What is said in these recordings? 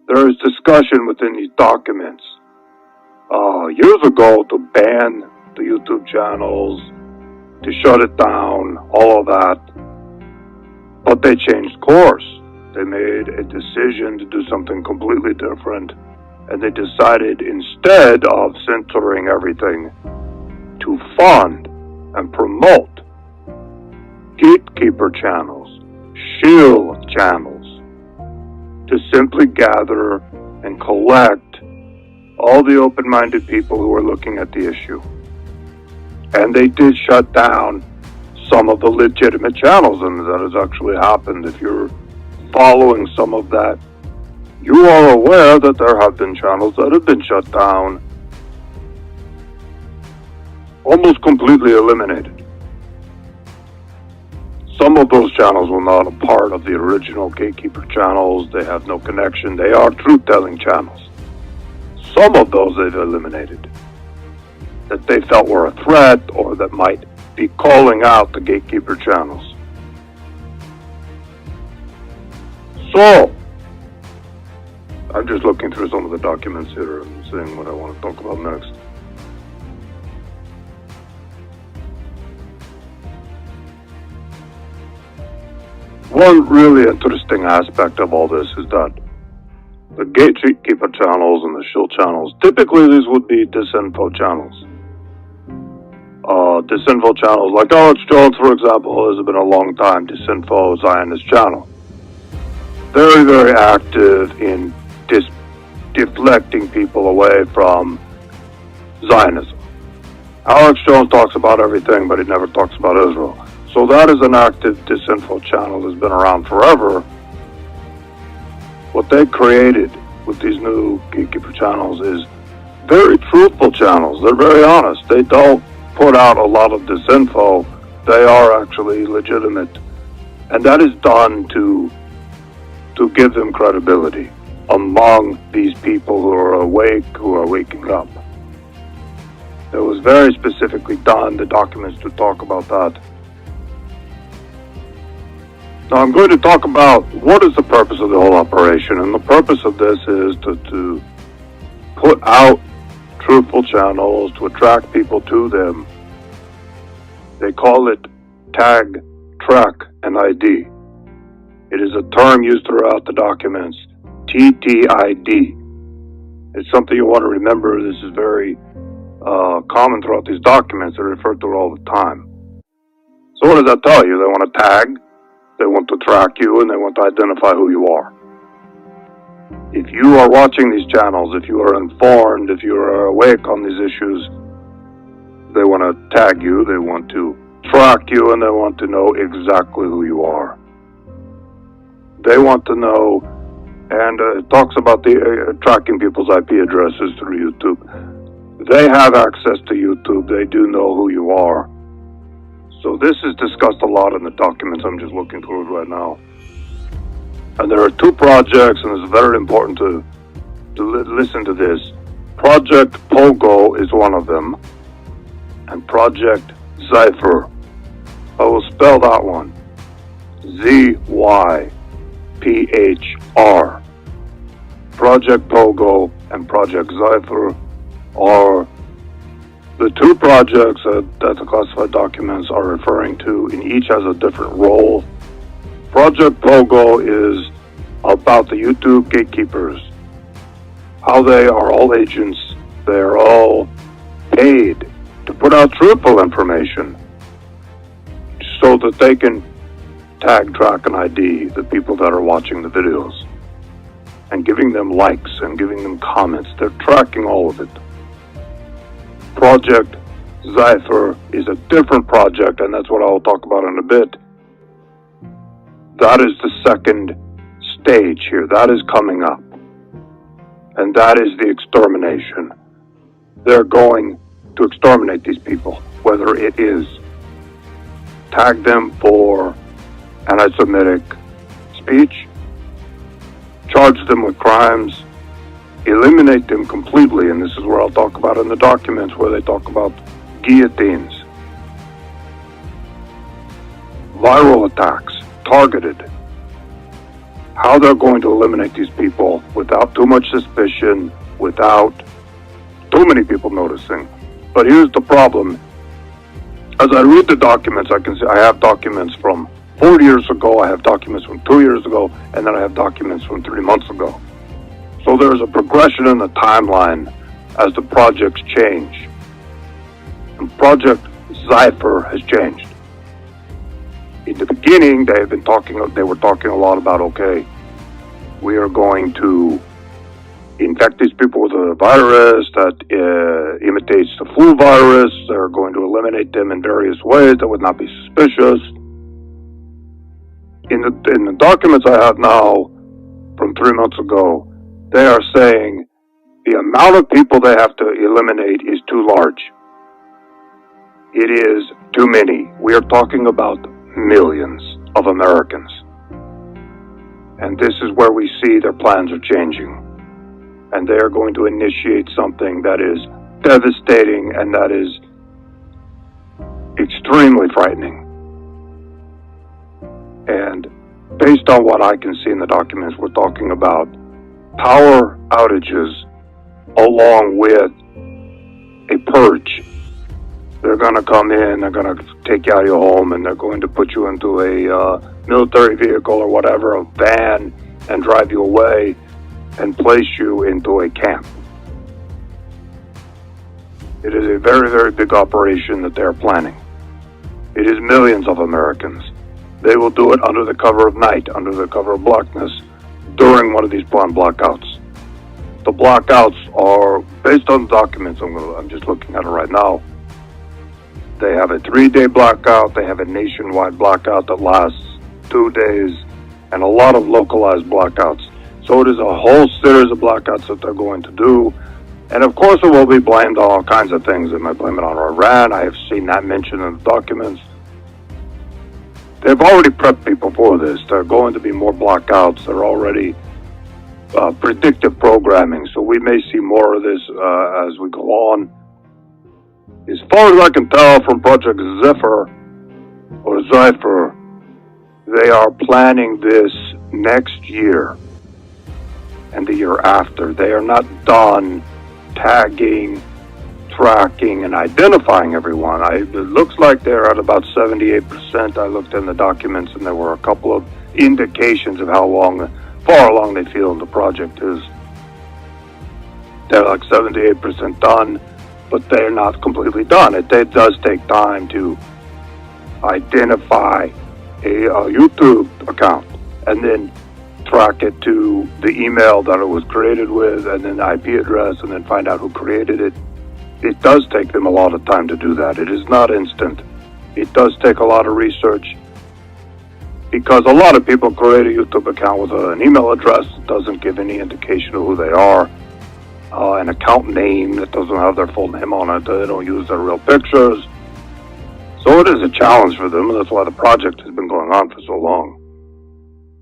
there is discussion within these documents years ago to ban the YouTube channels, to shut it down, all of that. But they changed course. They made a decision to do something completely different. And they decided, instead of censoring everything, to fund and promote gatekeeper channels, shield channels, to simply gather and collect all the open-minded people who are looking at the issue. And they did shut down some of the legitimate channels, and that has actually happened. If you're following some of that, you are aware that there have been channels that have been shut down, almost completely eliminated. Some of those channels were not a part of the original gatekeeper channels. They have no connection. They are truth-telling channels. Some of those they've eliminated that they felt were a threat or that might be calling out the gatekeeper channels. So, I'm just looking through some of the documents here and seeing what I want to talk about next. One really interesting aspect of all this is that the gatekeeper channels and the shield channels, typically these would be disinfo channels. Disinfo channels like Alex Jones, for example, has been a long time disinfo Zionist channel. Very, very active in deflecting people away from Zionism. Alex Jones talks about everything, but he never talks about Israel. So that is an active disinfo channel that's been around forever. What they created with these new gatekeeper channels is very truthful channels. They're very honest. They don't put out a lot of disinfo. They are actually legitimate. And that is done to give them credibility among these people who are awake, who are waking up. It was very specifically done, the documents to talk about that. Now I'm going to talk about what is the purpose of the whole operation, and the purpose of this is to put out truthful channels, to attract people to them. They call it tag, track, and ID. It is a term used throughout the documents, TTID. It's something you want to remember. This is very common throughout these documents. They're referred to all the time. So what does that tell you? They want to tag, they want to track you, and they want to identify who you are. If you are watching these channels, if you are informed, if you are awake on these issues, they want to tag you, they want to track you, and they want to know exactly who you are. They want to know, and it talks about the tracking people's IP addresses through YouTube. They have access to YouTube. They do know who you are. So this is discussed a lot in the documents. I'm just looking through it right now. And there are two projects, and it's very important to listen to this. Project Pogo is one of them, and Project Zypher. I will spell that one. ZYPHR. Project Pogo and Project Zypher are the two projects that the classified documents are referring to, and each has a different role. Project Pogo is about the YouTube gatekeepers, how they are all agents. They are all paid to put out truthful information so that they can tag, track, and ID the people that are watching the videos and giving them likes and giving them comments. They're tracking all of it. Project Zypher is a different project, and that's what I'll talk about in a bit. That is the second stage here. That is coming up. And that is the extermination. They're going to exterminate these people, whether it is tag them for anti-Semitic speech, charge them with crimes, eliminate them completely, and this is where I'll talk about in the documents where they talk about guillotines, viral attacks, targeted, how they're going to eliminate these people without too much suspicion, without too many people noticing. But here's the problem. As I read the documents, I can see I have documents from 4 years ago, I have documents from 2 years ago, and then I have documents from 3 months ago. So there's a progression in the timeline as the projects change. And Project Zephyr has changed. In the beginning, they were talking a lot about, okay, we are going to infect these people with a virus that imitates the flu virus. They're going to eliminate them in various ways that would not be suspicious. In the documents I have now from 3 months ago, they are saying the amount of people they have to eliminate is too large. It is too many. We are talking about millions of Americans. And this is where we see their plans are changing. And they are going to initiate something that is devastating and that is extremely frightening. And based on what I can see in the documents, we're talking about power outages along with a purge. They're going to come in, they're going to take you out of your home, and they're going to put you into a military vehicle or whatever, a van, and drive you away and place you into a camp. It is a very, very big operation that they're planning. It is millions of Americans. They will do it under the cover of night, under the cover of blackness, during one of these planned blackouts. The blackouts are, based on the documents, I'm just looking at it right now, they have a 3-day blackout, they have a nationwide blackout that lasts 2 days, and a lot of localized blackouts. So it is a whole series of blackouts that they're going to do. And of course it will be blamed on all kinds of things. They might blame it on Iran. I have seen that mentioned in the documents. They've already prepped people for this. There are going to be more blackouts. They're already predictive programming. So we may see more of this as we go on. As far as I can tell from Project Zephyr, they are planning this next year and the year after. They are not done tagging, tracking, and identifying everyone. It looks like they're at about 78%. I looked in the documents, and there were a couple of indications of how far along they feel the project is. They're like 78% done, but they're not completely done. It does take time to identify a YouTube account and then track it to the email that it was created with, and then the IP address, and then find out who created it. It does take them a lot of time to do that. It is not instant. It does take a lot of research, because a lot of people create a YouTube account with an email address that doesn't give any indication of who they are, an account name that doesn't have their full name on it. They don't use their real pictures. So it is a challenge for them, and that's why the project has been going on for so long.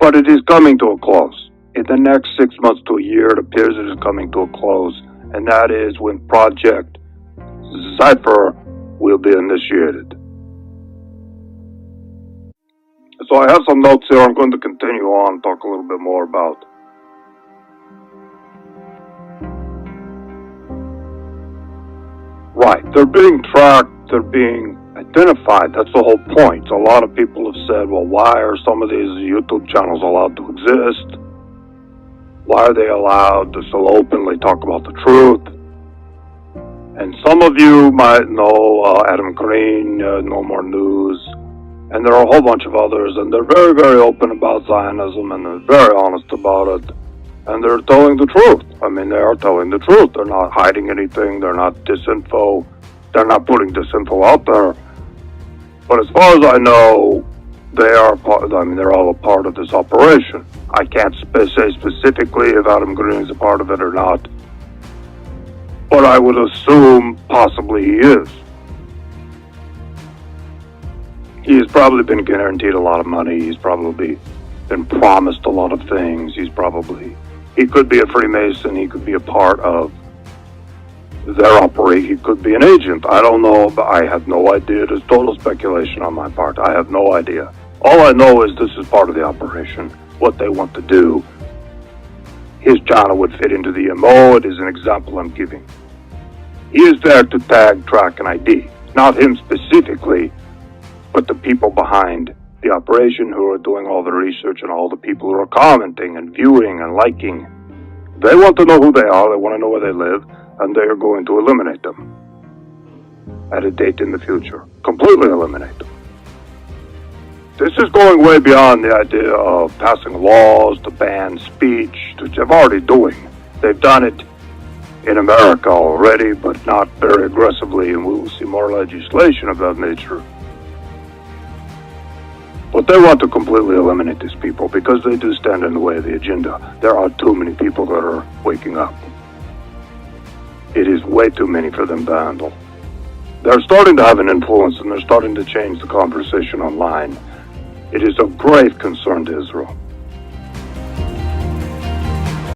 But it is coming to a close. In the next 6 months to a year, it appears it is coming to a close, and that is when Project Zephyr will be initiated. So I have some notes here. I'm going to continue on, talk a little bit more about right. They're being tracked, they're being identified. That's the whole point. A lot of people have said, well, why are some of these YouTube channels allowed to exist? Why are they allowed to so openly talk about the truth? And some of you might know Adam Green, No More News, and there are a whole bunch of others, and they're very, very open about Zionism, and they're very honest about it, and they're telling the truth. I mean, they are telling the truth. They're not hiding anything. They're not disinfo. They're not putting disinfo out there. But as far as I know, they're all a part of this operation. I can't say specifically if Adam Green is a part of it or not, but I would assume possibly he is. He's probably been guaranteed a lot of money. He's probably been promised a lot of things. He could be a Freemason. He could be a part of their operation. He could be an agent. I don't know, but I have no idea. It's total speculation on my part. I have no idea. All I know is this is part of the operation. what they want to do. His channel would fit into the MO. It is an example I'm giving. He is there to tag, track, and ID. Not him specifically, but the people behind the operation who are doing all the research and all the people who are commenting and viewing and liking. They want to know who they are, they want to know where they live, and they are going to eliminate them at a date in the future. Completely eliminate them. This is going way beyond the idea of passing laws to ban speech, which they're already doing. They've done it in America already, but not very aggressively, and we will see more legislation of that nature. But they want to completely eliminate these people because they do stand in the way of the agenda. There are too many people that are waking up. It is way too many for them to handle. They're starting to have an influence, and they're starting to change the conversation online. It is of grave concern to Israel.